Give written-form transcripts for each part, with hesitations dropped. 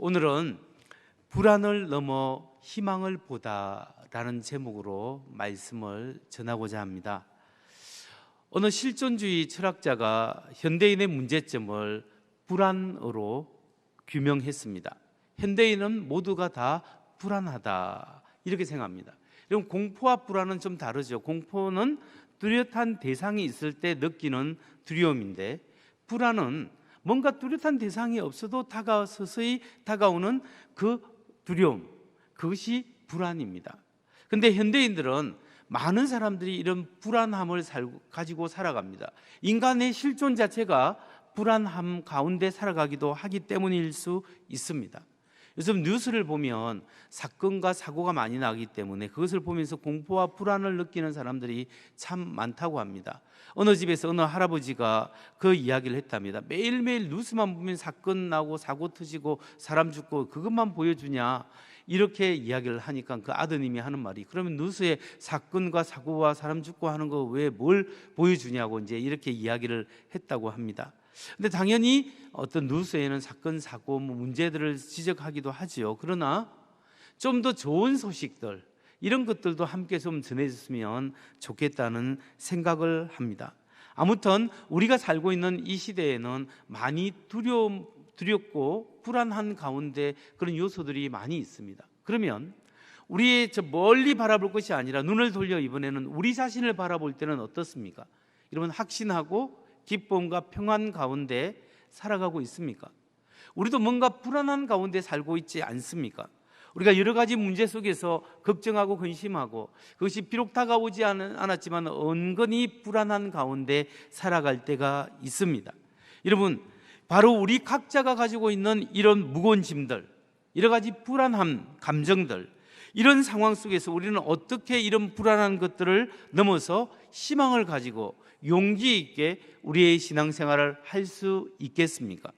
오늘은 불안을 넘어 희망을 보다라는 제목으로 말씀을 전하고자 합니다. 어느 실존주의 철학자가 현대인의 문제점을 불안으로 규명했습니다. 현대인은 모두가 다 불안하다 이렇게 생각합니다. 그럼 공포와 불안은 좀 다르죠. 공포는 뚜렷한 대상이 있을 때 느끼는 두려움인데, 불안은 뭔가 뚜렷한 대상이 없어도 서서히 다가오는 그 두려움, 그것이 불안입니다. 근데 현대인들은 많은 사람들이 이런 불안함을 가지고 살아갑니다. 인간의 실존 자체가 불안함 가운데 살아가기도 하기 때문일 수 있습니다. 요즘 뉴스를 보면 사건과 사고가 많이 나기 때문에 그것을 보면서 공포와 불안을 느끼는 사람들이 참 많다고 합니다. 어느 집에서 어느 할아버지가 그 이야기를 했답니다. 매일매일 뉴스만 보면 사건 나고 사고 터지고 사람 죽고 그것만 보여주냐, 이렇게 이야기를 하니까 그 아드님이 하는 말이, 그러면 뉴스에 사건과 사고와 사람 죽고 하는 거 왜 뭘 보여주냐고 이제 이렇게 이야기를 했다고 합니다. 근데 당연히 어떤 뉴스에는 사건, 사고, 문제들을 지적하기도 하지요. 그러나 좀 더 좋은 소식들, 이런 것들도 함께 좀 전해졌으면 좋겠다는 생각을 합니다. 아무튼 우리가 살고 있는 이 시대에는 많이 두렵고 불안한 가운데 그런 요소들이 많이 있습니다. 그러면 우리의 멀리 바라볼 것이 아니라 눈을 돌려 이번에는 우리 자신을 바라볼 때는 어떻습니까? 여러분, 확신하고 기쁨과 평안 가운데 살아가고 있습니까? 우리도 뭔가 불안한 가운데 살고 있지 않습니까? 우리가 여러 가지 문제 속에서 걱정하고 근심하고, 그것이 비록 다가오지 않았지만 은근히 불안한 가운데 살아갈 때가 있습니다. 여러분, 바로 우리 각자가 가지고 있는 이런 무거운 짐들, 여러 가지 불안함, 감정들, 이런 상황 속에서 우리는 어떻게 이런 불안한 것들을 넘어서 희망을 가지고 용기 있게 우리의 신앙생활을 할 수 있겠습니까?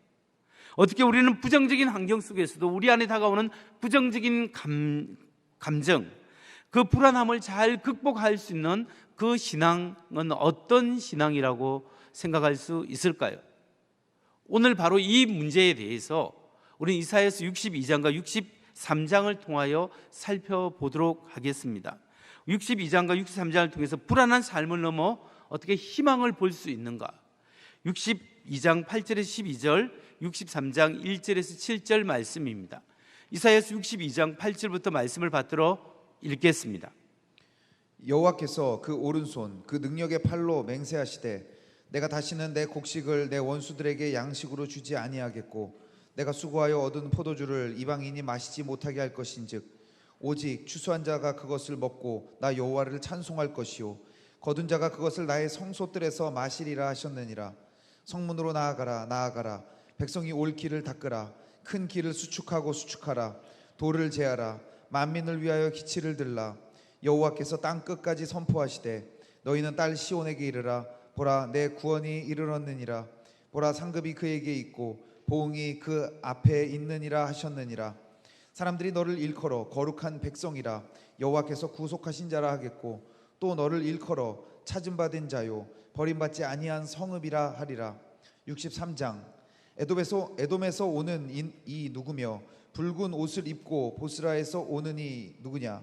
어떻게 우리는 부정적인 환경 속에서도 우리 안에 다가오는 부정적인 감정, 그 불안함을 잘 극복할 수 있는 그 신앙은 어떤 신앙이라고 생각할 수 있을까요? 오늘 바로 이 문제에 대해서 우리는 이사야서 62장과 63장을 통하여 살펴보도록 하겠습니다. 62장과 63장을 통해서 불안한 삶을 넘어 어떻게 희망을 볼 수 있는가? 62장 8절에서 12절, 63장 1절에서 7절 말씀입니다. 이사야서 62장 8절부터 말씀을 받들어 읽겠습니다. 여호와께서 그 오른손 그 능력의 팔로 맹세하시되, 내가 다시는 내 곡식을 내 원수들에게 양식으로 주지 아니하겠고, 내가 수고하여 얻은 포도주를 이방인이 마시지 못하게 할 것인즉, 오직 추수한 자가 그것을 먹고 나 여호와를 찬송할 것이요, 거둔 자가 그것을 나의 성소들에서 마시리라 하셨느니라. 성문으로 나아가라, 나아가라. 백성이 올 길을 닦으라. 큰 길을 수축하라. 돌을 제하라. 만민을 위하여 기치를 들라. 여호와께서 땅 끝까지 선포하시되, 너희는 딸 시온에게 이르라. 보라, 내 구원이 이르렀느니라. 보라, 상급이 그에게 있고 보응이 그 앞에 있느니라 하셨느니라. 사람들이 너를 일컬어 거룩한 백성이라 여호와께서 구속하신 자라 하겠고, 또 너를 일컬어 찾음받은 자요 버림받지 아니한 성읍이라 하리라. 63장. 에돔에서 오는 이 누구며, 붉은 옷을 입고 보스라에서 오는 이 누구냐?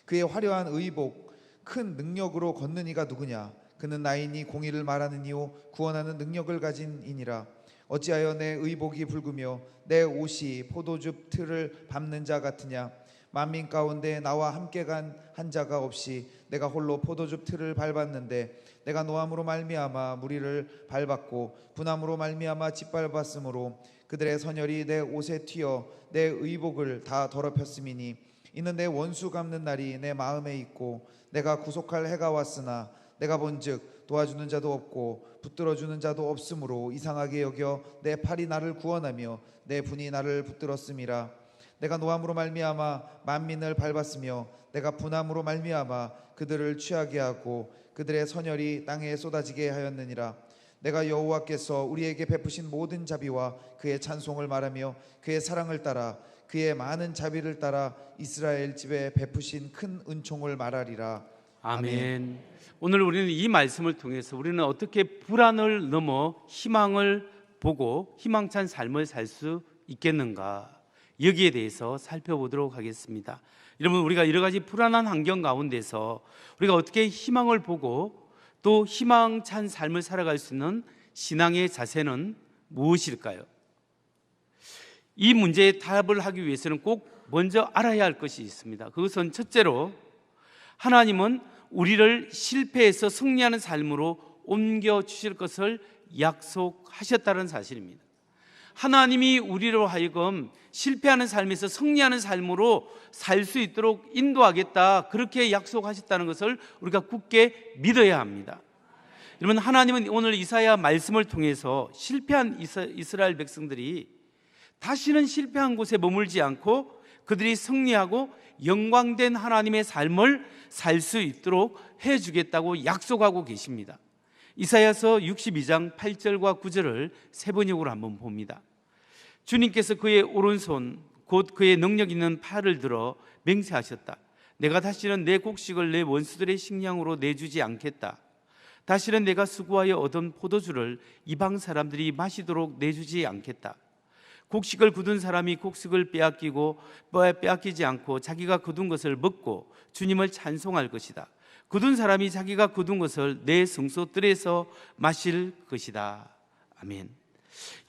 그의 화려한 의복 큰 능력으로 걷는 이가 누구냐? 그는 나이니 공의를 말하는 이요 구원하는 능력을 가진 이니라. 어찌하여 내 의복이 붉으며 내 옷이 포도즙 틀을 밟는 자 같으냐? 만민 가운데 나와 함께 간 한 자가 없이 내가 홀로 포도즙 틀을 밟았는데, 내가 노함으로 말미암아 무리를 밟았고 분함으로 말미암아 짓밟았으므로 그들의 선열이 내 옷에 튀어 내 의복을 다 더럽혔음이니, 이는 내 원수 갚는 날이 내 마음에 있고 내가 구속할 해가 왔으나 내가 본즉 도와주는 자도 없고 붙들어주는 자도 없으므로 이상하게 여겨 내 팔이 나를 구원하며 내 분이 나를 붙들었음이라. 내가 노함으로 말미암아 만민을 밟았으며 내가 분함으로 말미암아 그들을 취하게 하고 그들의 선열이 땅에 쏟아지게 하였느니라. 내가 여호와께서 우리에게 베푸신 모든 자비와 그의 찬송을 말하며 그의 사랑을 따라 그의 많은 자비를 따라 이스라엘 집에 베푸신 큰 은총을 말하리라. 아멘. 오늘 우리는 이 말씀을 통해서 우리는 어떻게 불안을 넘어 희망을 보고 희망찬 삶을 살 수 있겠는가? 여기에 대해서 살펴보도록 하겠습니다. 여러분, 우리가 여러 가지 불안한 환경 가운데서 우리가 어떻게 희망을 보고 또 희망찬 삶을 살아갈 수 있는 신앙의 자세는 무엇일까요? 이 문제에 답을 하기 위해서는 꼭 먼저 알아야 할 것이 있습니다. 그것은 첫째로 하나님은 우리를 실패해서 승리하는 삶으로 옮겨 주실 것을 약속하셨다는 사실입니다. 하나님이 우리로 하여금 실패하는 삶에서 승리하는 삶으로 살 수 있도록 인도하겠다, 그렇게 약속하셨다는 것을 우리가 굳게 믿어야 합니다. 여러분, 하나님은 오늘 이사야 말씀을 통해서 실패한 이스라엘 백성들이 다시는 실패한 곳에 머물지 않고 그들이 승리하고 영광된 하나님의 삶을 살 수 있도록 해주겠다고 약속하고 계십니다. 이사야서 62장 8절과 9절을 세 번역으로 한번 봅니다. 주님께서 그의 오른손 곧 그의 능력 있는 팔을 들어 맹세하셨다. 내가 다시는 내 곡식을 내 원수들의 식량으로 내주지 않겠다. 다시는 내가 수고하여 얻은 포도주를 이방 사람들이 마시도록 내주지 않겠다. 곡식을 거둔 사람이 곡식을 빼앗기지 않고 자기가 거둔 것을 먹고 주님을 찬송할 것이다. 거둔 사람이 자기가 거둔 것을 내 성소들에서 마실 것이다. 아멘.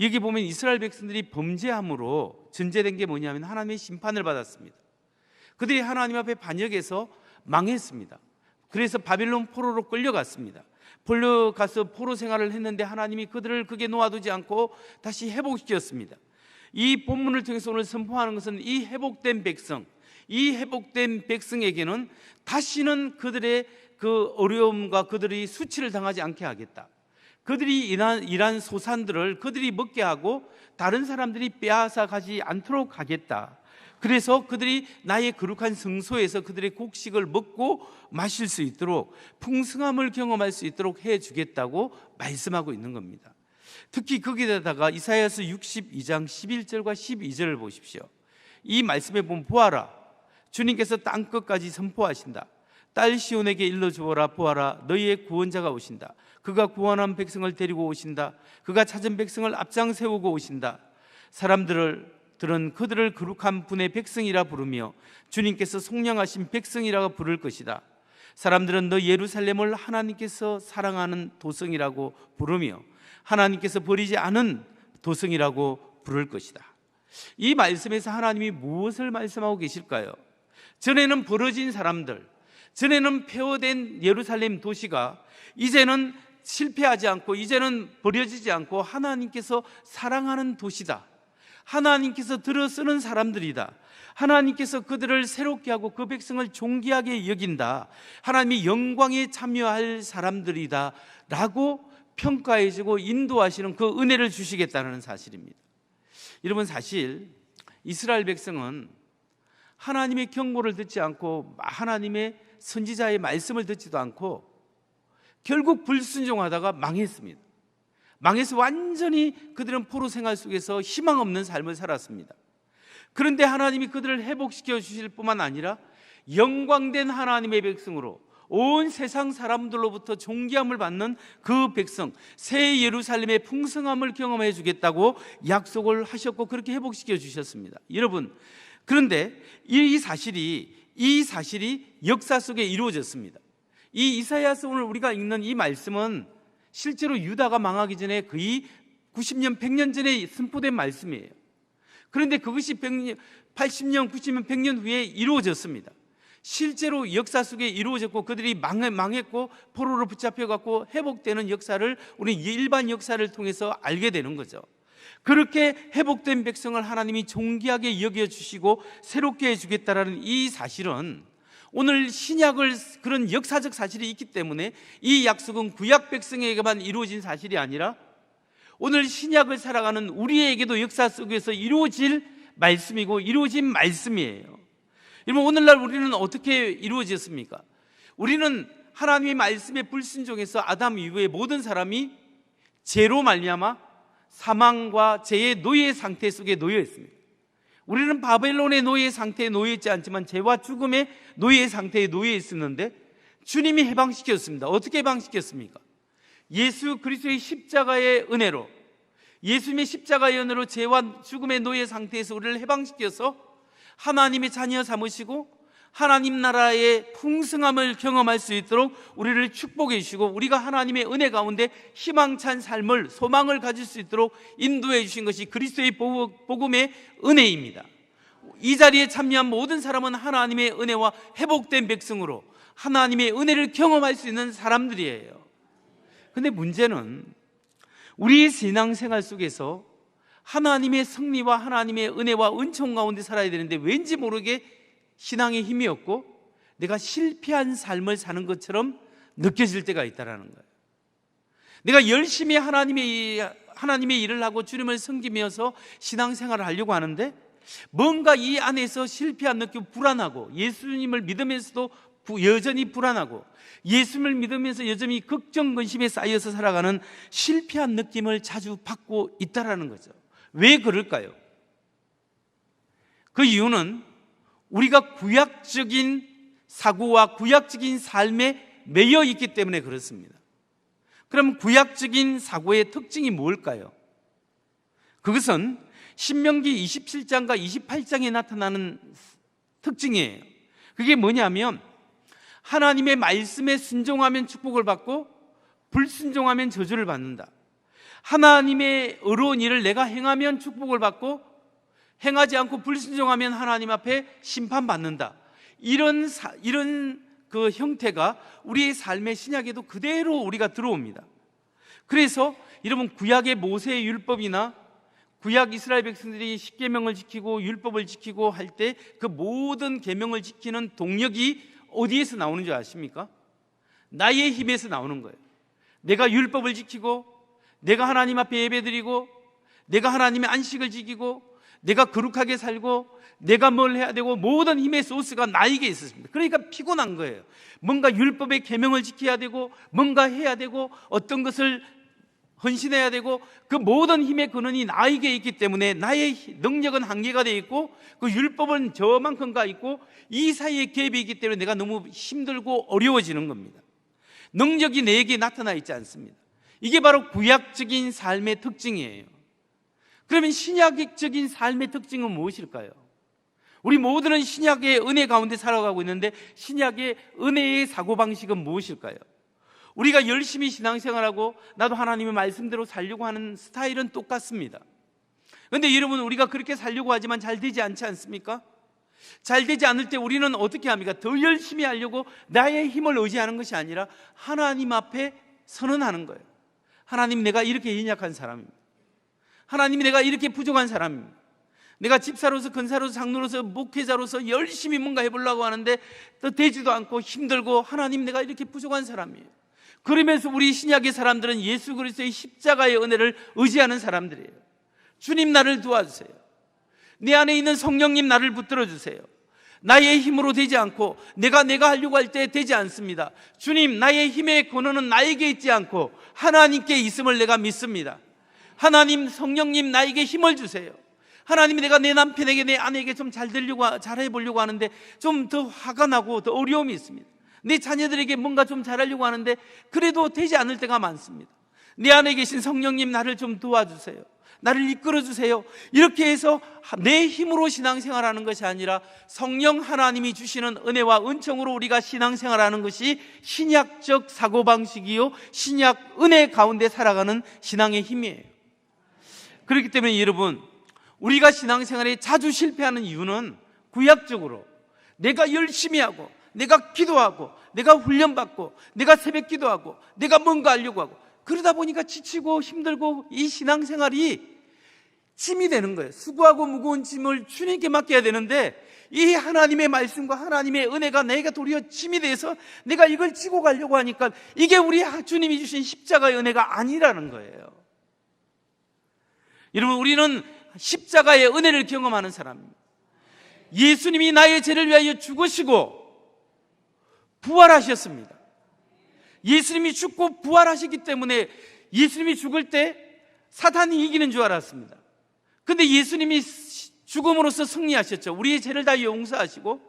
여기 보면 이스라엘 백성들이 범죄함으로 전제된 게 뭐냐면 하나님의 심판을 받았습니다. 그들이 하나님 앞에 반역해서 망했습니다. 그래서 바빌론 포로로 끌려갔습니다. 끌려가서 포로 생활을 했는데 하나님이 그들을 거기에 놓아두지 않고 다시 회복시켰습니다. 이 본문을 통해서 오늘 선포하는 것은 이 회복된 백성에게는 다시는 그들의 그 어려움과 그들이 수치를 당하지 않게 하겠다. 그들이 일한 소산들을 그들이 먹게 하고 다른 사람들이 빼앗아 가지 않도록 하겠다. 그래서 그들이 나의 거룩한 성소에서 그들의 곡식을 먹고 마실 수 있도록 풍성함을 경험할 수 있도록 해주겠다고 말씀하고 있는 겁니다. 특히 거기다가 이사야서 62장 11절과 12절을 보십시오. 이 말씀에 보면 보아라, 주님께서 땅끝까지 선포하신다. 딸 시온에게 일러주어라. 보아라, 너희의 구원자가 오신다. 그가 구원한 백성을 데리고 오신다. 그가 찾은 백성을 앞장 세우고 오신다. 사람들은 그들을 거룩한 분의 백성이라 부르며 주님께서 속량하신 백성이라고 부를 것이다. 사람들은 너 예루살렘을 하나님께서 사랑하는 도성이라고 부르며 하나님께서 버리지 않은 도성이라고 부를 것이다. 이 말씀에서 하나님이 무엇을 말씀하고 계실까요? 전에는 벌어진 사람들, 전에는 폐허된 예루살렘 도시가 이제는 실패하지 않고 이제는 버려지지 않고 하나님께서 사랑하는 도시다. 하나님께서 들어쓰는 사람들이다. 하나님께서 그들을 새롭게 하고 그 백성을 존귀하게 여긴다. 하나님이 영광에 참여할 사람들이다 라고 평가해주고 인도하시는 그 은혜를 주시겠다는 사실입니다. 여러분, 사실 이스라엘 백성은 하나님의 경고를 듣지 않고 하나님의 선지자의 말씀을 듣지도 않고 결국 불순종하다가 망했습니다. 망해서 완전히 그들은 포로 생활 속에서 희망 없는 삶을 살았습니다. 그런데 하나님이 그들을 회복시켜 주실 뿐만 아니라 영광된 하나님의 백성으로 온 세상 사람들로부터 존귀함을 받는 그 백성, 새 예루살렘의 풍성함을 경험해 주겠다고 약속을 하셨고 그렇게 회복시켜 주셨습니다. 여러분, 그런데 이 사실이 역사 속에 이루어졌습니다. 이 이사야서 오늘 우리가 읽는 이 말씀은 실제로 유다가 망하기 전에 거의 90년, 100년 전에 선포된 말씀이에요. 그런데 그것이 80년, 90년, 100년 후에 이루어졌습니다. 실제로 역사 속에 이루어졌고 그들이 망했고 포로로 붙잡혀갖고 회복되는 역사를 우리 일반 역사를 통해서 알게 되는 거죠. 그렇게 회복된 백성을 하나님이 존귀하게 여겨주시고 새롭게 해주겠다라는 이 사실은 오늘 신약을 그런 역사적 사실이 있기 때문에 이 약속은 구약 백성에게만 이루어진 사실이 아니라 오늘 신약을 살아가는 우리에게도 역사 속에서 이루어질 말씀이고 이루어진 말씀이에요. 여러분, 오늘날 우리는 어떻게 이루어졌습니까? 우리는 하나님의 말씀에 불순종해서 아담 이후에 모든 사람이 죄로 말미암아 사망과 죄의 노예 상태 속에 놓여 있습니다. 우리는 바벨론의 노예 상태에 놓여 있지 않지만 죄와 죽음의 노예 상태에 놓여 있었는데 주님이 해방시켰습니다. 어떻게 해방시켰습니까? 예수 그리스도의 십자가의 은혜로 예수님의 십자가의 은혜로 죄와 죽음의 노예 상태에서 우리를 해방시켜서 하나님의 자녀 삼으시고 하나님 나라의 풍성함을 경험할 수 있도록 우리를 축복해 주시고 우리가 하나님의 은혜 가운데 희망찬 삶을, 소망을 가질 수 있도록 인도해 주신 것이 그리스도의 복음의 은혜입니다. 이 자리에 참여한 모든 사람은 하나님의 은혜와 회복된 백성으로 하나님의 은혜를 경험할 수 있는 사람들이에요. 근데 문제는 우리의 신앙생활 속에서 하나님의 승리와 하나님의 은혜와 은총 가운데 살아야 되는데 왠지 모르게 신앙에 힘이 없고 내가 실패한 삶을 사는 것처럼 느껴질 때가 있다는 거예요. 내가 열심히 하나님의 일을 하고 주님을 섬기면서 신앙생활을 하려고 하는데 뭔가 이 안에서 실패한 느낌, 불안하고 예수님을 믿으면서도 여전히 불안하고 예수님을 믿으면서 여전히 걱정, 근심에 쌓여서 살아가는 실패한 느낌을 자주 받고 있다는 거죠. 왜 그럴까요? 그 이유는 우리가 구약적인 사고와 구약적인 삶에 매여 있기 때문에 그렇습니다. 그럼 구약적인 사고의 특징이 뭘까요? 그것은 신명기 27장과 28장에 나타나는 특징이에요. 그게 뭐냐면 하나님의 말씀에 순종하면 축복을 받고 불순종하면 저주를 받는다. 하나님의 의로운 일을 내가 행하면 축복을 받고 행하지 않고 불순종하면 하나님 앞에 심판받는다. 이런 그 형태가 우리의 삶의 신약에도 그대로 우리가 들어옵니다. 그래서 여러분 구약의 모세의 율법이나 구약 이스라엘 백성들이 십계명을 지키고 율법을 지키고 할 때 그 모든 계명을 지키는 동력이 어디에서 나오는 줄 아십니까? 나의 힘에서 나오는 거예요. 내가 율법을 지키고 내가 하나님 앞에 예배드리고 내가 하나님의 안식을 지키고 내가 거룩하게 살고 내가 뭘 해야 되고 모든 힘의 소스가 나에게 있었습니다. 그러니까 피곤한 거예요. 뭔가 율법의 계명을 지켜야 되고 뭔가 해야 되고 어떤 것을 헌신해야 되고 그 모든 힘의 근원이 나에게 있기 때문에 나의 능력은 한계가 되어 있고 그 율법은 저만큼 가 있고 이 사이에 갭이 있기 때문에 내가 너무 힘들고 어려워지는 겁니다. 능력이 내게 나타나 있지 않습니다. 이게 바로 구약적인 삶의 특징이에요. 그러면 신약적인 삶의 특징은 무엇일까요? 우리 모두는 신약의 은혜 가운데 살아가고 있는데 신약의 은혜의 사고방식은 무엇일까요? 우리가 열심히 신앙생활하고 나도 하나님의 말씀대로 살려고 하는 스타일은 똑같습니다. 그런데 여러분 우리가 그렇게 살려고 하지만 잘 되지 않지 않습니까? 잘 되지 않을 때 우리는 어떻게 합니까? 더 열심히 하려고 나의 힘을 의지하는 것이 아니라 하나님 앞에 선언하는 거예요. 하나님, 내가 이렇게 연약한 사람입니다. 하나님, 내가 이렇게 부족한 사람입니다. 내가 집사로서 권사로서 장로로서 목회자로서 열심히 뭔가 해보려고 하는데 또 되지도 않고 힘들고 하나님, 내가 이렇게 부족한 사람이에요. 그러면서 우리 신약의 사람들은 예수 그리스도의 십자가의 은혜를 의지하는 사람들이에요. 주님, 나를 도와주세요. 내 안에 있는 성령님, 나를 붙들어 주세요. 나의 힘으로 되지 않고 내가 하려고 할 때 되지 않습니다. 주님, 나의 힘의 근원은 나에게 있지 않고 하나님께 있음을 내가 믿습니다. 하나님, 성령님, 나에게 힘을 주세요. 하나님, 내가 내 남편에게 내 아내에게 좀 잘해보려고 하는데 좀 더 화가 나고 더 어려움이 있습니다. 내 자녀들에게 뭔가 좀 잘하려고 하는데 그래도 되지 않을 때가 많습니다. 내 안에 계신 성령님, 나를 좀 도와주세요. 나를 이끌어주세요. 이렇게 해서 내 힘으로 신앙생활하는 것이 아니라 성령 하나님이 주시는 은혜와 은총으로 우리가 신앙생활하는 것이 신약적 사고방식이요 신약 은혜 가운데 살아가는 신앙의 힘이에요. 그렇기 때문에 여러분, 우리가 신앙생활에 자주 실패하는 이유는 구약적으로 내가 열심히 하고 내가 기도하고 내가 훈련받고 내가 새벽 기도하고 내가 뭔가 하려고 하고 그러다 보니까 지치고 힘들고 이 신앙생활이 짐이 되는 거예요. 수고하고 무거운 짐을 주님께 맡겨야 되는데 이 하나님의 말씀과 하나님의 은혜가 내가 도리어 짐이 돼서 내가 이걸 지고 가려고 하니까 이게 우리 주님이 주신 십자가의 은혜가 아니라는 거예요. 여러분, 우리는 십자가의 은혜를 경험하는 사람입니다. 예수님이 나의 죄를 위하여 죽으시고 부활하셨습니다. 예수님이 죽고 부활하셨기 때문에 예수님이 죽을 때 사탄이 이기는 줄 알았습니다. 그런데 예수님이 죽음으로써 승리하셨죠. 우리의 죄를 다 용서하시고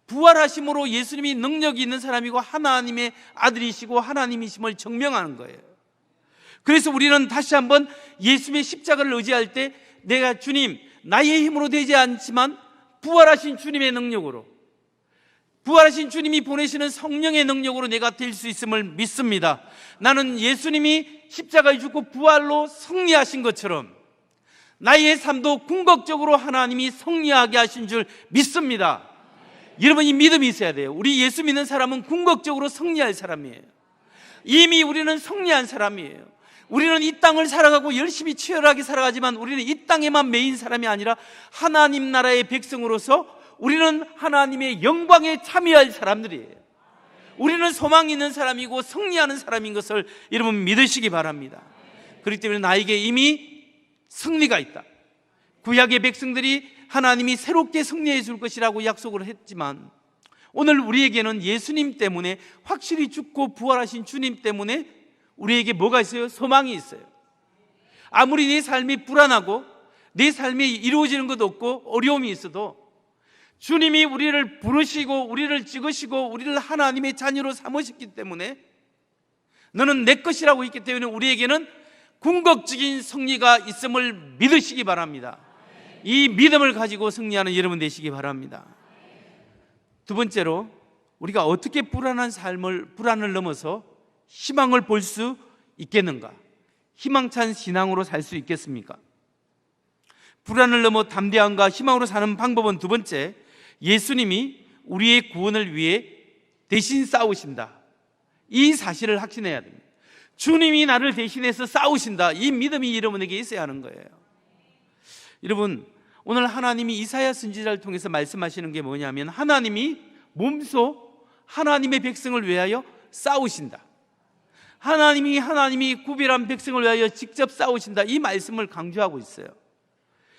부활하심으로 예수님이 능력이 있는 사람이고 하나님의 아들이시고 하나님이심을 증명하는 거예요. 그래서 우리는 다시 한번 예수님의 십자가를 의지할 때 내가 주님, 나의 힘으로 되지 않지만 부활하신 주님의 능력으로, 부활하신 주님이 보내시는 성령의 능력으로 내가 될 수 있음을 믿습니다. 나는 예수님이 십자가에 죽고 부활로 승리하신 것처럼 나의 삶도 궁극적으로 하나님이 승리하게 하신 줄 믿습니다. 여러분, 이 믿음이 있어야 돼요. 우리 예수 믿는 사람은 궁극적으로 승리할 사람이에요. 이미 우리는 승리한 사람이에요. 우리는 이 땅을 살아가고 열심히 치열하게 살아가지만 우리는 이 땅에만 매인 사람이 아니라 하나님 나라의 백성으로서 우리는 하나님의 영광에 참여할 사람들이에요. 우리는 소망이 있는 사람이고 승리하는 사람인 것을 여러분 믿으시기 바랍니다. 그렇기 때문에 나에게 이미 승리가 있다. 구약의 백성들이 하나님이 새롭게 승리해 줄 것이라고 약속을 했지만 오늘 우리에게는 예수님 때문에, 확실히 죽고 부활하신 주님 때문에 우리에게 뭐가 있어요? 소망이 있어요. 아무리 내 삶이 불안하고 내 삶이 이루어지는 것도 없고 어려움이 있어도 주님이 우리를 부르시고 우리를 찍으시고 우리를 하나님의 자녀로 삼으셨기 때문에, 너는 내 것이라고 했기 때문에 우리에게는 궁극적인 승리가 있음을 믿으시기 바랍니다. 이 믿음을 가지고 승리하는 여러분 되시기 바랍니다. 두 번째로, 우리가 어떻게 불안을 넘어서 희망을 볼 수 있겠는가? 희망찬 신앙으로 살 수 있겠습니까? 불안을 넘어 담대함과 희망으로 사는 방법은 두 번째, 예수님이 우리의 구원을 위해 대신 싸우신다. 이 사실을 확신해야 됩니다. 주님이 나를 대신해서 싸우신다. 이 믿음이 여러분에게 있어야 하는 거예요. 여러분, 오늘 하나님이 이사야 선지자를 통해서 말씀하시는 게 뭐냐면, 하나님이 몸소 하나님의 백성을 위하여 싸우신다. 하나님이 구별한 백성을 위하여 직접 싸우신다. 이 말씀을 강조하고 있어요.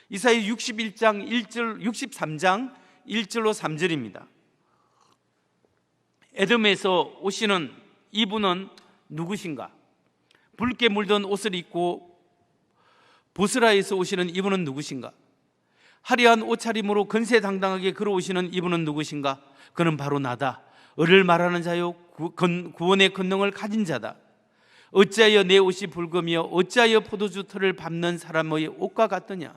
이사야 63장 1절로 3절입니다. 에돔에서 오시는 이분은 누구신가? 붉게 물든 옷을 입고 보스라에서 오시는 이분은 누구신가? 화려한 옷차림으로 건세당당하게 걸어오시는 이분은 누구신가? 그는 바로 나다. 을을 말하는 자요 구원의 권능을 가진 자다. 어찌하여 내 옷이 붉으며 어찌하여 포도주 털을 밟는 사람의 옷과 같더냐?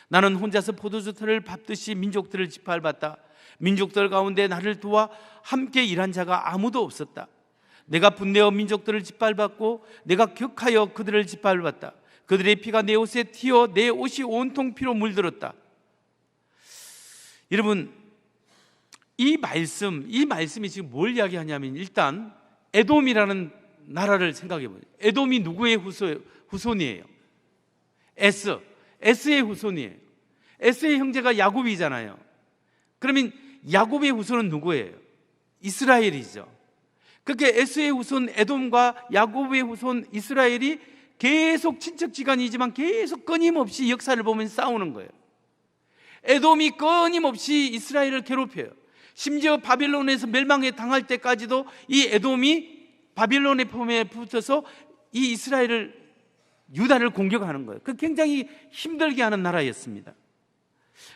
나는 혼자서 포도주 털을 밟듯이 민족들을 짓밟았다. 민족들 가운데 나를 도와 함께 일한 자가 아무도 없었다. 내가 분내어 민족들을 짓밟았고 내가 격하여 그들을 짓밟았다. 그들의 피가 내 옷에 튀어 내 옷이 온통 피로 물들었다. 여러분, 이 말씀이 지금 뭘 이야기하냐면, 일단 에돔이라는 나라를 생각해 보세요. 에돔이 누구의 후손이에요? 에스의 후손이에요. 에스의 형제가 야곱이잖아요. 그러면 야곱의 후손은 누구예요? 이스라엘이죠. 그렇게 에스의 후손 에돔과 야곱의 후손 이스라엘이 계속 친척지간이지만 계속 끊임없이 역사를 보면 싸우는 거예요. 에돔이 끊임없이 이스라엘을 괴롭혀요. 심지어 바빌론에서 멸망에 당할 때까지도 이 에돔이 바빌론의 품에 붙어서 이 이스라엘을, 유다를 공격하는 거예요. 그 굉장히 힘들게 하는 나라였습니다.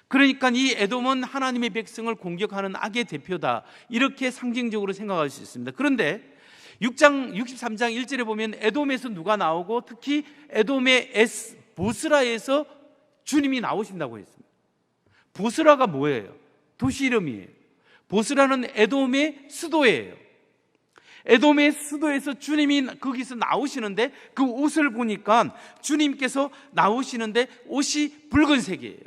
그러니까 이 에돔은 하나님의 백성을 공격하는 악의 대표다, 이렇게 상징적으로 생각할 수 있습니다. 그런데 63장 1절에 보면 에돔에서 누가 나오고, 특히 에돔의 보스라에서 주님이 나오신다고 했습니다. 보스라가 뭐예요? 도시 이름이에요. 보스라는 에돔의 수도예요. 에돔의 수도에서 주님이 거기서 나오시는데, 그 옷을 보니까 주님께서 나오시는데 옷이 붉은색이에요.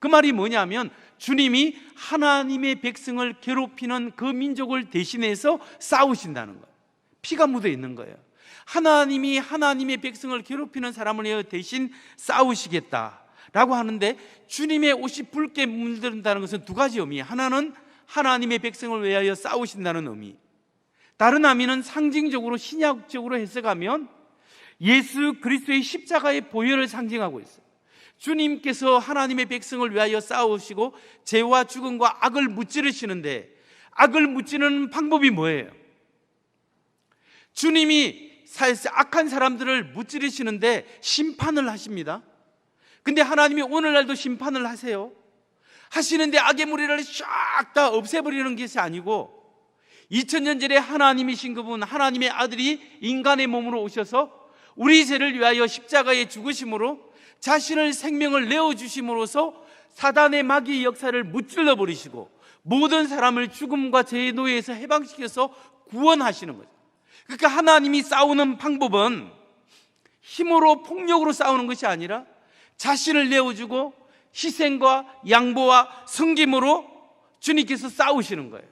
그 말이 뭐냐면, 주님이 하나님의 백성을 괴롭히는 그 민족을 대신해서 싸우신다는 거예요. 피가 묻어 있는 거예요. 하나님이 하나님의 백성을 괴롭히는 사람을 위해 대신 싸우시겠다라고 하는데, 주님의 옷이 붉게 물든다는 것은 두 가지 의미. 하나는 하나님의 백성을 위하여 싸우신다는 의미, 다른 의미는 상징적으로 신약적으로 해석하면 예수 그리스도의 십자가의 보혈을 상징하고 있어요. 주님께서 하나님의 백성을 위하여 싸우시고 죄와 죽음과 악을 무찌르시는데, 악을 무찌르는 방법이 뭐예요? 주님이 악한 사람들을 무찌르시는데 심판을 하십니다. 근데 하나님이 오늘날도 심판을 하시는데 악의 무리를 쫙 다 없애버리는 것이 아니고, 2000년 전에 하나님이신 그분, 하나님의 아들이 인간의 몸으로 오셔서 우리 죄를 위하여 십자가에 죽으심으로 자신의 생명을 내어주심으로써 사단의 마귀의 역사를 무찔러 버리시고 모든 사람을 죽음과 죄의 노예에서 해방시켜서 구원하시는 거죠. 그러니까 하나님이 싸우는 방법은 힘으로 폭력으로 싸우는 것이 아니라 자신을 내어주고 희생과 양보와 섬김으로 주님께서 싸우시는 거예요.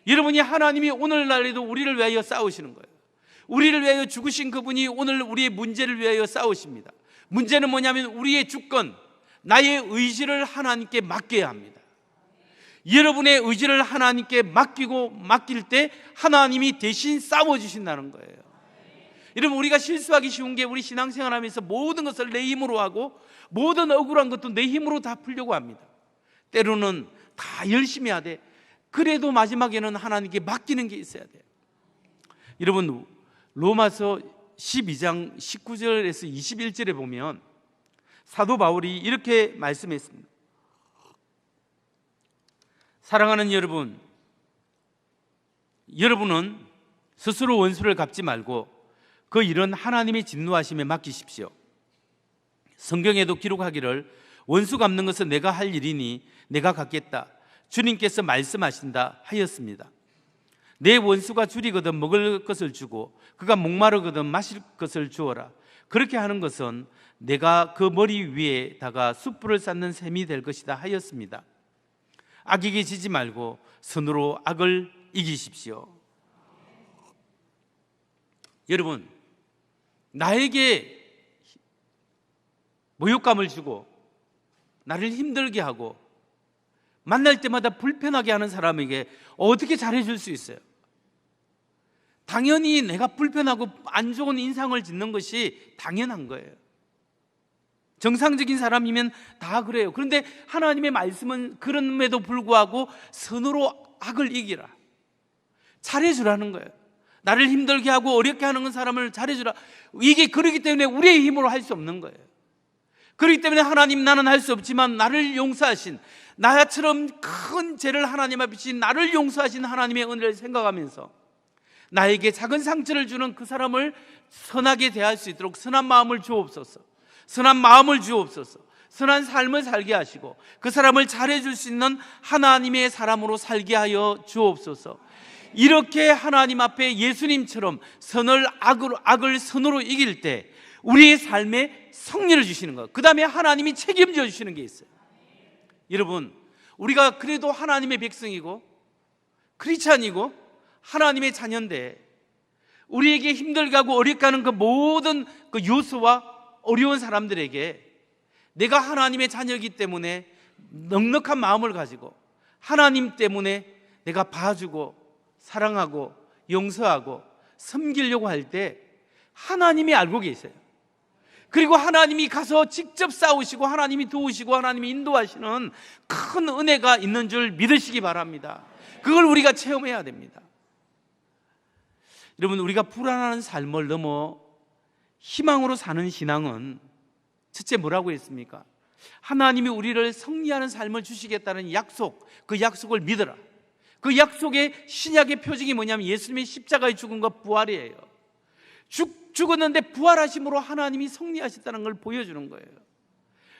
여러분이 하나님이 오늘날에도 우리를 위하여 싸우시는 거예요. 우리를 위하여 죽으신 그분이 오늘 우리의 문제를 위하여 싸우십니다. 문제는 뭐냐면 우리의 주권, 나의 의지를 하나님께 맡겨야 합니다. 여러분의 의지를 하나님께 맡길 때 하나님이 대신 싸워주신다는 거예요. 여러분, 우리가 실수하기 쉬운 게 우리 신앙생활하면서 모든 것을 내 힘으로 하고 모든 억울한 것도 내 힘으로 다 풀려고 합니다. 때로는 다 열심히 해야 돼. 그래도 마지막에는 하나님께 맡기는 게 있어야 돼요. 여러분, 로마서 12장 19절에서 21절에 보면 사도 바울이 이렇게 말씀했습니다. 사랑하는 여러분, 여러분은 스스로 원수를 갚지 말고 그 일은 하나님의 진노하심에 맡기십시오. 성경에도 기록하기를 원수 갚는 것은 내가 할 일이니 내가 갚겠다, 주님께서 말씀하신다 하였습니다. 내 원수가 줄이거든 먹을 것을 주고 그가 목마르거든 마실 것을 주어라. 그렇게 하는 것은 내가 그 머리 위에다가 숯불을 쌓는 셈이 될 것이다 하였습니다. 악에게 지지 말고 선으로 악을 이기십시오. 여러분, 나에게 모욕감을 주고 나를 힘들게 하고 만날 때마다 불편하게 하는 사람에게 어떻게 잘해줄 수 있어요? 당연히 내가 불편하고 안 좋은 인상을 짓는 것이 당연한 거예요. 정상적인 사람이면 다 그래요. 그런데 하나님의 말씀은 그럼에도 불구하고 선으로 악을 이기라, 잘해주라는 거예요. 나를 힘들게 하고 어렵게 하는 사람을 잘해주라. 이게 그렇기 때문에 우리의 힘으로 할 수 없는 거예요. 그렇기 때문에 하나님, 나는 할 수 없지만 나를 용서하신, 나처럼 큰 죄를 하나님 앞에 지신 나를 용서하신 하나님의 은혜를 생각하면서 나에게 작은 상처를 주는 그 사람을 선하게 대할 수 있도록 선한 마음을 주옵소서. 선한 마음을 주옵소서. 선한 삶을 살게 하시고 그 사람을 잘해줄 수 있는 하나님의 사람으로 살게 하여 주옵소서. 이렇게 하나님 앞에 예수님처럼 악을 선으로 이길 때 우리의 삶에 승리를 주시는 것, 그 다음에 하나님이 책임져 주시는 게 있어요. 여러분, 우리가 그래도 하나님의 백성이고 크리스찬이고 하나님의 자녀인데 우리에게 힘들게 하고 어렵게 하는 그 모든 그 요소와 어려운 사람들에게 내가 하나님의 자녀이기 때문에 넉넉한 마음을 가지고 하나님 때문에 내가 봐주고 사랑하고 용서하고 섬기려고 할 때 하나님이 알고 계세요. 그리고 하나님이 가서 직접 싸우시고 하나님이 도우시고 하나님이 인도하시는 큰 은혜가 있는 줄 믿으시기 바랍니다. 그걸 우리가 체험해야 됩니다. 여러분, 우리가 불안한 삶을 넘어 희망으로 사는 신앙은 첫째 뭐라고 했습니까? 하나님이 우리를 승리하는 삶을 주시겠다는 약속, 그 약속을 믿어라. 그 약속의 신약의 표징이 뭐냐면 예수님의 십자가의 죽음과 부활이에요. 죽었는데 부활하심으로 하나님이 승리하셨다는 걸 보여주는 거예요.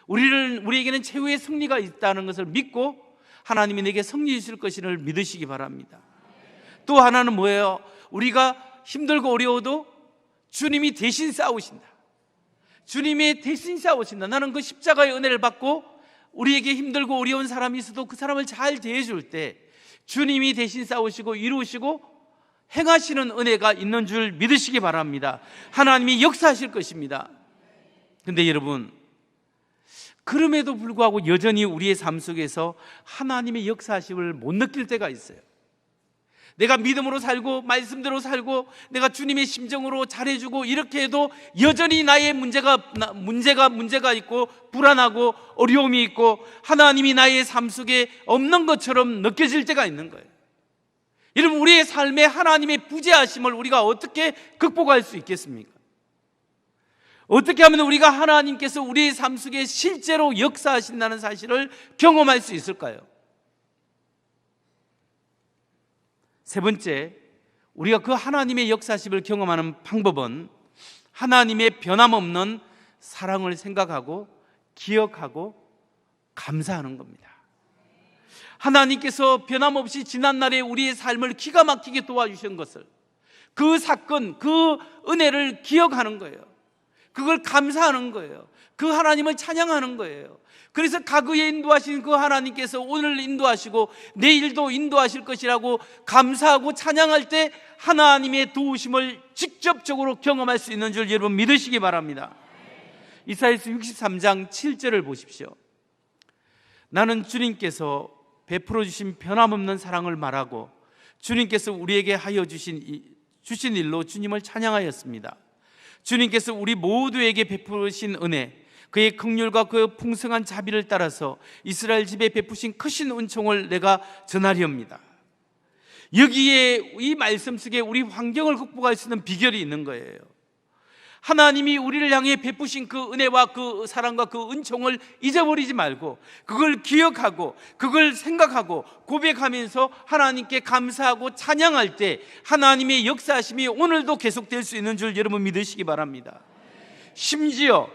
우리에게는 최후의 승리가 있다는 것을 믿고 하나님이 내게 승리 주실 것을 믿으시기 바랍니다. 또 하나는 뭐예요? 우리가 힘들고 어려워도 주님이 대신 싸우신다. 주님이 대신 싸우신다. 나는 그 십자가의 은혜를 받고 우리에게 힘들고 어려운 사람이 있어도 그 사람을 잘 대해줄 때 주님이 대신 싸우시고 이루시고 행하시는 은혜가 있는 줄 믿으시기 바랍니다. 하나님이 역사하실 것입니다. 그런데 여러분, 그럼에도 불구하고 여전히 우리의 삶 속에서 하나님의 역사하심을 못 느낄 때가 있어요. 내가 믿음으로 살고 말씀대로 살고 내가 주님의 심정으로 잘해주고 이렇게 해도 여전히 나의 문제가 있고 불안하고 어려움이 있고 하나님이 나의 삶 속에 없는 것처럼 느껴질 때가 있는 거예요. 여러분, 우리의 삶에 하나님의 부재하심을 우리가 어떻게 극복할 수 있겠습니까? 어떻게 하면 우리가 하나님께서 우리의 삶 속에 실제로 역사하신다는 사실을 경험할 수 있을까요? 세 번째, 우리가 그 하나님의 역사심을 경험하는 방법은 하나님의 변함없는 사랑을 생각하고 기억하고 감사하는 겁니다. 하나님께서 변함없이 지난날에 우리의 삶을 기가 막히게 도와주신 것을, 그 사건, 그 은혜를 기억하는 거예요. 그걸 감사하는 거예요. 그 하나님을 찬양하는 거예요. 그래서 과거에 인도하신 그 하나님께서 오늘 인도하시고 내일도 인도하실 것이라고 감사하고 찬양할 때 하나님의 도우심을 직접적으로 경험할 수 있는 줄 여러분 믿으시기 바랍니다. 이사야서 63장 7절을 보십시오. 나는 주님께서 베풀어 주신 변함없는 사랑을 말하고 주님께서 우리에게 하여 주신 일로 주님을 찬양하였습니다. 주님께서 우리 모두에게 베푸신 은혜, 그의 긍휼과 그 풍성한 자비를 따라서 이스라엘 집에 베푸신 크신 은총을 내가 전하리옵니다. 여기에 이 말씀 속에 우리 환경을 극복할 수 있는 비결이 있는 거예요. 하나님이 우리를 향해 베푸신 그 은혜와 그 사랑과 그 은총을 잊어버리지 말고 그걸 기억하고 그걸 생각하고 고백하면서 하나님께 감사하고 찬양할 때 하나님의 역사하심이 오늘도 계속될 수 있는 줄 여러분 믿으시기 바랍니다. 심지어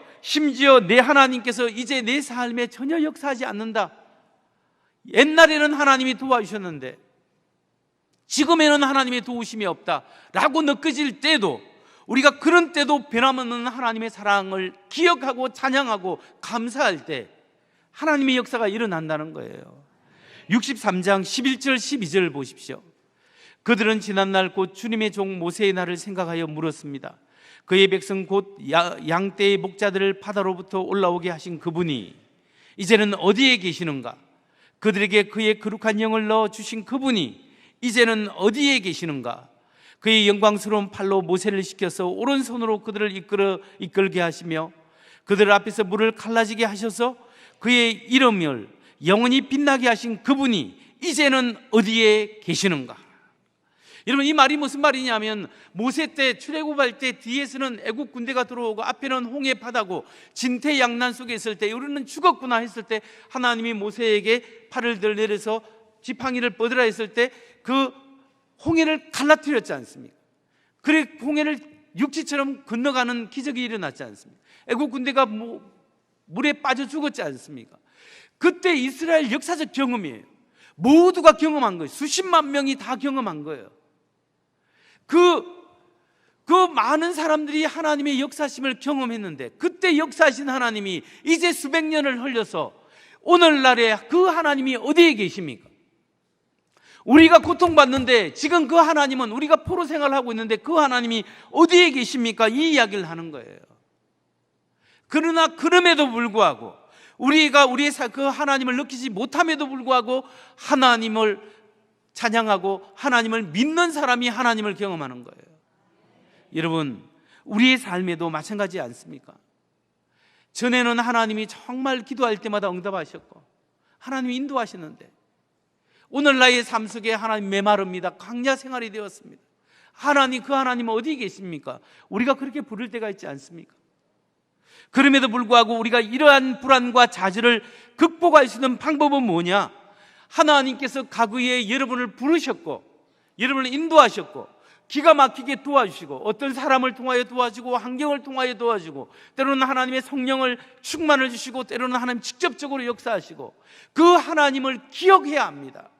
내 하나님께서 이제 내 삶에 전혀 역사하지 않는다. 옛날에는 하나님이 도와주셨는데 지금에는 하나님의 도우심이 없다라고 느껴질 때도 우리가 그런 때도 변함없는 하나님의 사랑을 기억하고 찬양하고 감사할 때 하나님의 역사가 일어난다는 거예요. 63장 11절 12절을 보십시오. 그들은 지난날 곧 주님의 종 모세의 날을 생각하여 물었습니다. 그의 백성 곧 양떼의 목자들을 바다로부터 올라오게 하신 그분이 이제는 어디에 계시는가? 그들에게 그의 거룩한 영을 넣어주신 그분이 이제는 어디에 계시는가? 그의 영광스러운 팔로 모세를 시켜서 오른손으로 그들을 이끌게 하시며 그들 앞에서 물을 갈라지게 하셔서 그의 이름을 영원히 빛나게 하신 그분이 이제는 어디에 계시는가? 여러분, 이 말이 무슨 말이냐면 모세 때 출애굽할 때 뒤에서는 애국 군대가 들어오고 앞에는 홍해 바다고 진퇴양난 속에 있을 때 우리는 죽었구나 했을 때 하나님이 모세에게 팔을 들내려서 지팡이를 뻗으라 했을 때 그 홍해를 갈라뜨렸지 않습니까? 그래 홍해를 육지처럼 건너가는 기적이 일어났지 않습니까? 애국 군대가 물에 빠져 죽었지 않습니까? 그때 이스라엘 역사적 경험이에요. 모두가 경험한 거예요. 수십만 명이 다 경험한 거예요. 그 많은 사람들이 하나님의 역사심을 경험했는데 그때 역사하신 하나님이 이제 수백 년을 흘려서 오늘날에 그 하나님이 어디에 계십니까? 우리가 고통받는데 지금 그 하나님은 우리가 포로 생활하고 있는데 그 하나님이 어디에 계십니까? 이 이야기를 하는 거예요. 그러나 그럼에도 불구하고 우리가 우리의 그 하나님을 느끼지 못함에도 불구하고 하나님을 찬양하고 하나님을 믿는 사람이 하나님을 경험하는 거예요. 여러분, 우리의 삶에도 마찬가지지 않습니까? 전에는 하나님이 정말 기도할 때마다 응답하셨고 하나님이 인도하셨는데 오늘 나의 삶 속에 하나님 메마릅니다. 광야 생활이 되었습니다. 하나님, 그 하나님은 어디에 계십니까? 우리가 그렇게 부를 때가 있지 않습니까? 그럼에도 불구하고 우리가 이러한 불안과 좌절을 극복할 수 있는 방법은 뭐냐? 하나님께서 과거에 여러분을 부르셨고 여러분을 인도하셨고 기가 막히게 도와주시고 어떤 사람을 통하여 도와주고 환경을 통하여 도와주고 때로는 하나님의 성령을 충만을 주시고 때로는 하나님 직접적으로 역사하시고 그 하나님을 기억해야 합니다.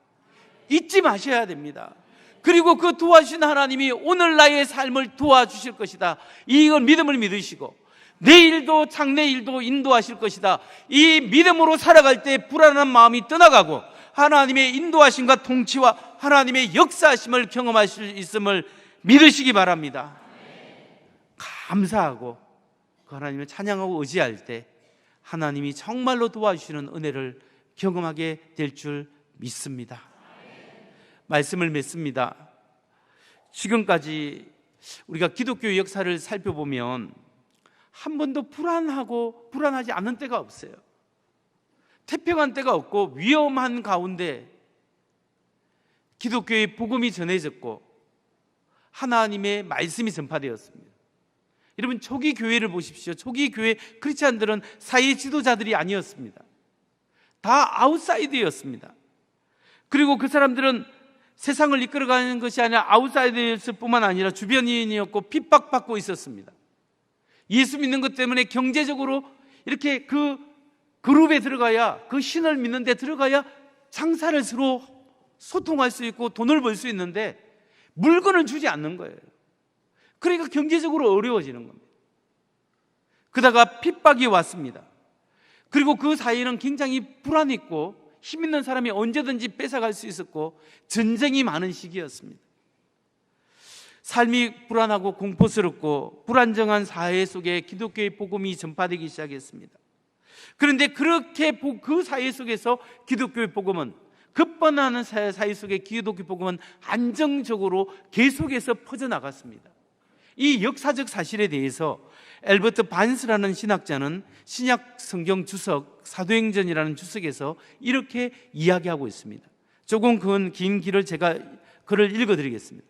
잊지 마셔야 됩니다. 그리고 그 도와주신 하나님이 오늘 나의 삶을 도와주실 것이다. 이걸 믿음을 믿으시고 내일도 장래일도 인도하실 것이다. 이 믿음으로 살아갈 때 불안한 마음이 떠나가고 하나님의 인도하심과 통치와 하나님의 역사하심을 경험할 수 있음을 믿으시기 바랍니다. 감사하고 그 하나님을 찬양하고 의지할 때 하나님이 정말로 도와주시는 은혜를 경험하게 될 줄 믿습니다. 말씀을 맺습니다. 지금까지 우리가 기독교 역사를 살펴보면 한 번도 불안하지 않은 때가 없어요. 태평한 때가 없고 위험한 가운데 기독교의 복음이 전해졌고 하나님의 말씀이 전파되었습니다. 여러분, 초기 교회를 보십시오. 초기 교회 크리스찬들은 사회 지도자들이 아니었습니다. 다 아웃사이더였습니다. 그리고 그 사람들은 세상을 이끌어가는 것이 아니라 아웃사이더였을 뿐만 아니라 주변인이었고 핍박받고 있었습니다. 예수 믿는 것 때문에 경제적으로 이렇게 그 그룹에 들어가야, 그 신을 믿는 데 들어가야 장사를 서로 소통할 수 있고 돈을 벌 수 있는데 물건을 주지 않는 거예요. 그러니까 경제적으로 어려워지는 겁니다. 그러다가 핍박이 왔습니다. 그리고 그 사이에는 굉장히 불안했고 힘 있는 사람이 언제든지 뺏어갈 수 있었고 전쟁이 많은 시기였습니다. 삶이 불안하고 공포스럽고 불안정한 사회 속에 기독교의 복음이 전파되기 시작했습니다. 그런데 그렇게 그 사회 속에서 기독교의 복음은, 급변하는 사회 속에 기독교 복음은 안정적으로 계속해서 퍼져나갔습니다. 이 역사적 사실에 대해서 엘버트 반스라는 신학자는 신약 성경 주석 사도행전이라는 주석에서 이렇게 이야기하고 있습니다. 조금 긴 글을 제가 읽어드리겠습니다.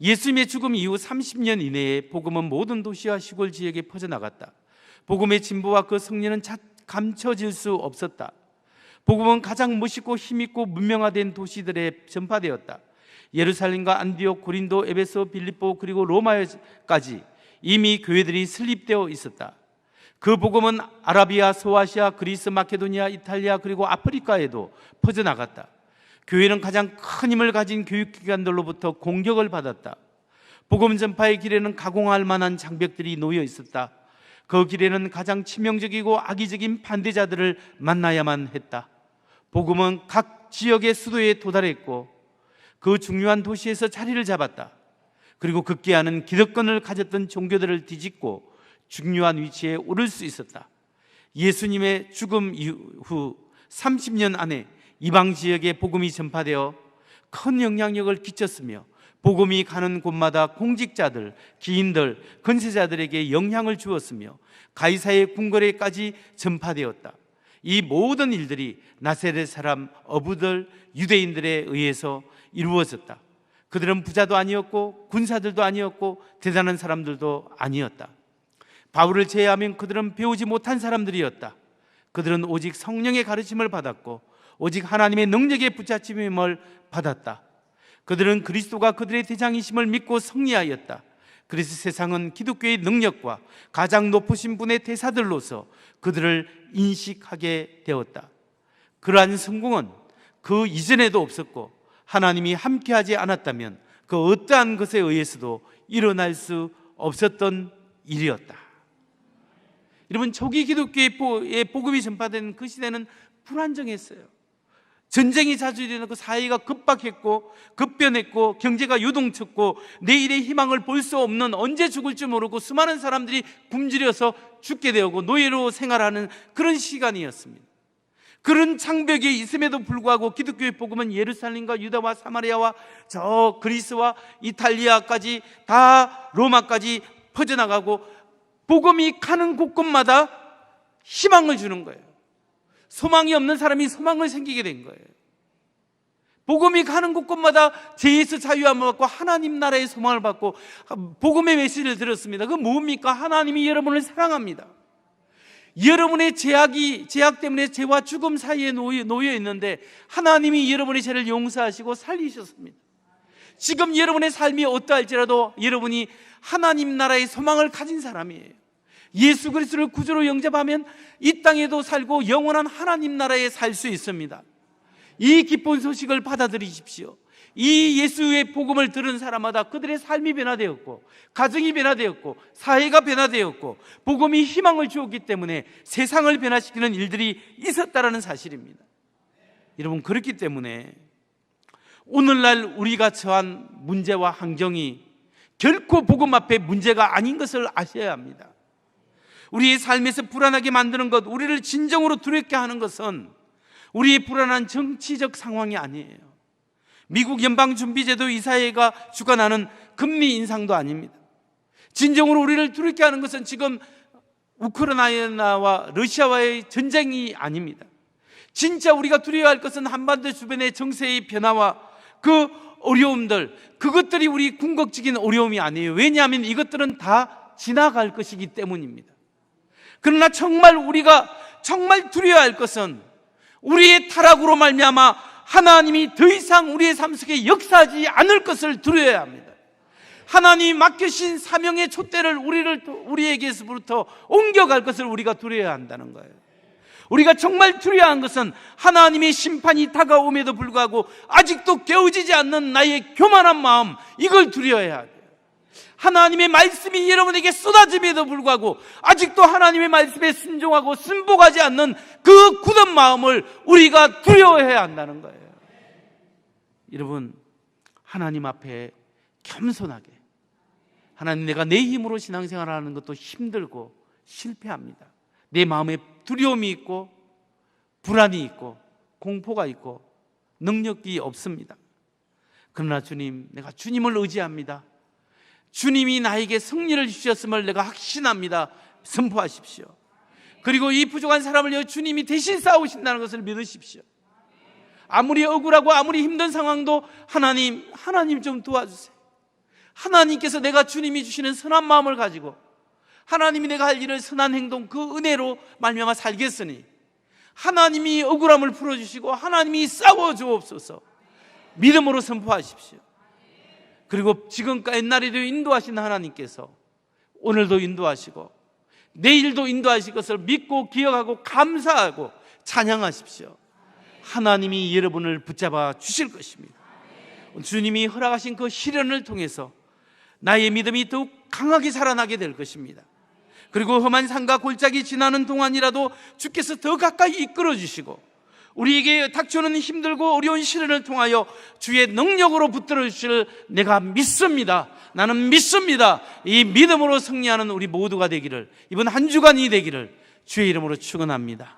예수님의 죽음 이후 30년 이내에 복음은 모든 도시와 시골 지역에 퍼져나갔다. 복음의 진보와 그 승리는 감춰질 수 없었다. 복음은 가장 멋있고 힘있고 문명화된 도시들에 전파되었다. 예루살렘과 안디옥, 고린도, 에베소, 빌립보 그리고 로마까지 이미 교회들이 설립되어 있었다. 그 복음은 아라비아, 소아시아, 그리스, 마케도니아, 이탈리아 그리고 아프리카에도 퍼져나갔다. 교회는 가장 큰 힘을 가진 교육기관들로부터 공격을 받았다. 복음 전파의 길에는 가공할 만한 장벽들이 놓여 있었다. 그 길에는 가장 치명적이고 악의적인 반대자들을 만나야만 했다. 복음은 각 지역의 수도에 도달했고 그 중요한 도시에서 자리를 잡았다. 그리고 급기야는 기득권을 가졌던 종교들을 뒤집고 중요한 위치에 오를 수 있었다. 예수님의 죽음 이후 30년 안에 이방 지역에 복음이 전파되어 큰 영향력을 끼쳤으며 복음이 가는 곳마다 공직자들, 기인들, 건세자들에게 영향을 주었으며 가이사의 궁궐에까지 전파되었다. 이 모든 일들이 나사렛 사람 어부들, 유대인들에 의해서 이루어졌다. 그들은 부자도 아니었고 군사들도 아니었고 대단한 사람들도 아니었다. 바울을 제외하면 그들은 배우지 못한 사람들이었다. 그들은 오직 성령의 가르침을 받았고 오직 하나님의 능력에 붙잡힘을 받았다. 그들은 그리스도가 그들의 대장이심을 믿고 승리하였다. 그래서 세상은 기독교의 능력과 가장 높으신 분의 대사들로서 그들을 인식하게 되었다. 그러한 성공은 그 이전에도 없었고 하나님이 함께하지 않았다면 그 어떠한 것에 의해서도 일어날 수 없었던 일이었다. 여러분, 초기 기독교의 복음이 전파된 그 시대는 불안정했어요. 전쟁이 자주 일어나고 사회가 급박했고 급변했고 경제가 요동쳤고 내일의 희망을 볼 수 없는, 언제 죽을지 모르고 수많은 사람들이 굶주려서 죽게 되고 노예로 생활하는 그런 시간이었습니다. 그런 장벽이 있음에도 불구하고 기독교의 복음은 예루살렘과 유다와 사마리아와 저 그리스와 이탈리아까지 다 로마까지 퍼져나가고 복음이 가는 곳곳마다 희망을 주는 거예요. 소망이 없는 사람이 소망을 생기게 된 거예요. 복음이 가는 곳곳마다 죄에서 자유함을 받고 하나님 나라의 소망을 받고 복음의 메시지를 들었습니다. 그 뭡니까? 하나님이 여러분을 사랑합니다. 여러분의 죄악 때문에 죄와 죽음 사이에 놓여 있는데 하나님이 여러분의 죄를 용서하시고 살리셨습니다. 지금 여러분의 삶이 어떠할지라도 여러분이 하나님 나라의 소망을 가진 사람이에요. 예수 그리스도를 구주로 영접하면 이 땅에도 살고 영원한 하나님 나라에 살 수 있습니다. 이 기쁜 소식을 받아들이십시오. 이 예수의 복음을 들은 사람마다 그들의 삶이 변화되었고 가정이 변화되었고 사회가 변화되었고 복음이 희망을 주었기 때문에 세상을 변화시키는 일들이 있었다라는 사실입니다. 여러분, 그렇기 때문에 오늘날 우리가 처한 문제와 환경이 결코 복음 앞에 문제가 아닌 것을 아셔야 합니다. 우리의 삶에서 불안하게 만드는 것, 우리를 진정으로 두렵게 하는 것은 우리의 불안한 정치적 상황이 아니에요. 미국 연방준비제도 이사회가 주관하는 금리 인상도 아닙니다. 진정으로 우리를 두렵게 하는 것은 지금 우크라이나와 러시아와의 전쟁이 아닙니다. 진짜 우리가 두려워할 것은 한반도 주변의 정세의 변화와 그 어려움들, 그것들이 우리 궁극적인 어려움이 아니에요. 왜냐하면 이것들은 다 지나갈 것이기 때문입니다. 그러나 정말 우리가 정말 두려워할 것은 우리의 타락으로 말미암아 하나님이 더 이상 우리의 삶 속에 역사하지 않을 것을 두려워야 합니다. 하나님이 맡기신 사명의 촛대를 우리에게서부터 옮겨갈 것을 우리가 두려워야 한다는 거예요. 우리가 정말 두려워한 것은 하나님의 심판이 다가옴에도 불구하고 아직도 깨어지지 않는 나의 교만한 마음, 이걸 두려워해야 돼요. 하나님의 말씀이 여러분에게 쏟아짐에도 불구하고 아직도 하나님의 말씀에 순종하고 순복하지 않는 그 굳은 마음을 우리가 두려워해야 한다는 거예요. 여러분, 하나님 앞에 겸손하게, 하나님, 내가 내 힘으로 신앙생활을 하는 것도 힘들고 실패합니다. 내 마음에 두려움이 있고 불안이 있고 공포가 있고 능력이 없습니다. 그러나 주님, 내가 주님을 의지합니다. 주님이 나에게 승리를 주셨음을 내가 확신합니다. 선포하십시오. 그리고 이 부족한 사람을 위해 주님이 대신 싸우신다는 것을 믿으십시오. 아무리 억울하고 아무리 힘든 상황도 하나님 좀 도와주세요. 하나님께서 내가 주님이 주시는 선한 마음을 가지고 하나님이 내가 할 일을 선한 행동, 그 은혜로 말미암아 살겠으니 하나님이 억울함을 풀어주시고 하나님이 싸워주옵소서. 믿음으로 선포하십시오. 그리고 지금까지 옛날에도 인도하신 하나님께서 오늘도 인도하시고 내일도 인도하실 것을 믿고 기억하고 감사하고 찬양하십시오. 하나님이 여러분을 붙잡아 주실 것입니다. 주님이 허락하신 그 시련을 통해서 나의 믿음이 더욱 강하게 살아나게 될 것입니다. 그리고 험한 산과 골짜기 지나는 동안이라도 주께서 더 가까이 이끌어 주시고 우리에게 닥쳐오는 힘들고 어려운 시련을 통하여 주의 능력으로 붙들어 주실 내가 믿습니다. 나는 믿습니다. 이 믿음으로 승리하는 우리 모두가 되기를, 이번 한 주간이 되기를 주의 이름으로 축원합니다.